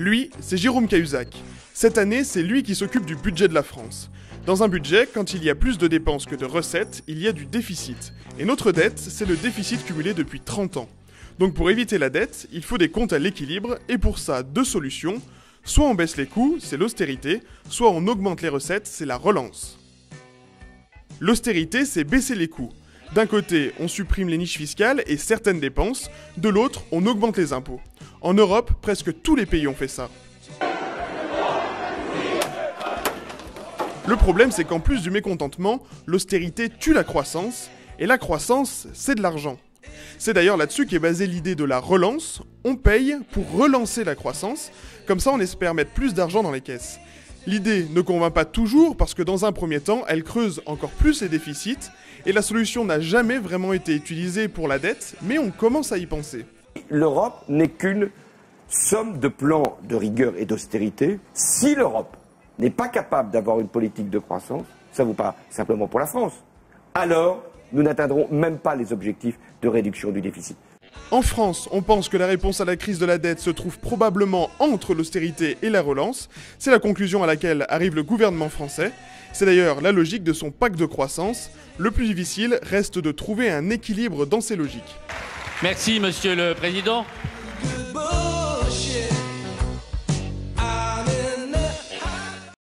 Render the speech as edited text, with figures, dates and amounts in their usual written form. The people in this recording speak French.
Lui, c'est Jérôme Cahuzac. Cette année, c'est lui qui s'occupe du budget de la France. Dans un budget, quand il y a plus de dépenses que de recettes, il y a du déficit. Et notre dette, c'est le déficit cumulé depuis 30 ans. Donc pour éviter la dette, il faut des comptes à l'équilibre, et pour ça, deux solutions. Soit on baisse les coûts, c'est l'austérité, soit on augmente les recettes, c'est la relance. L'austérité, c'est baisser les coûts. D'un côté, on supprime les niches fiscales et certaines dépenses, de l'autre, on augmente les impôts. En Europe, presque tous les pays ont fait ça. Le problème, c'est qu'en plus du mécontentement, l'austérité tue la croissance, et la croissance, c'est de l'argent. C'est d'ailleurs là-dessus qu'est basée l'idée de la relance. On paye pour relancer la croissance, comme ça on espère mettre plus d'argent dans les caisses. L'idée ne convainc pas toujours parce que dans un premier temps, elle creuse encore plus les déficits, et la solution n'a jamais vraiment été utilisée pour la dette, mais on commence à y penser. L'Europe n'est qu'une somme de plans de rigueur et d'austérité. Si l'Europe n'est pas capable d'avoir une politique de croissance, ça vaut pas simplement pour la France, alors nous n'atteindrons même pas les objectifs de réduction du déficit. En France, on pense que la réponse à la crise de la dette se trouve probablement entre l'austérité et la relance. C'est la conclusion à laquelle arrive le gouvernement français. C'est d'ailleurs la logique de son pacte de croissance. Le plus difficile reste de trouver un équilibre dans ces logiques. Merci, Monsieur le Président.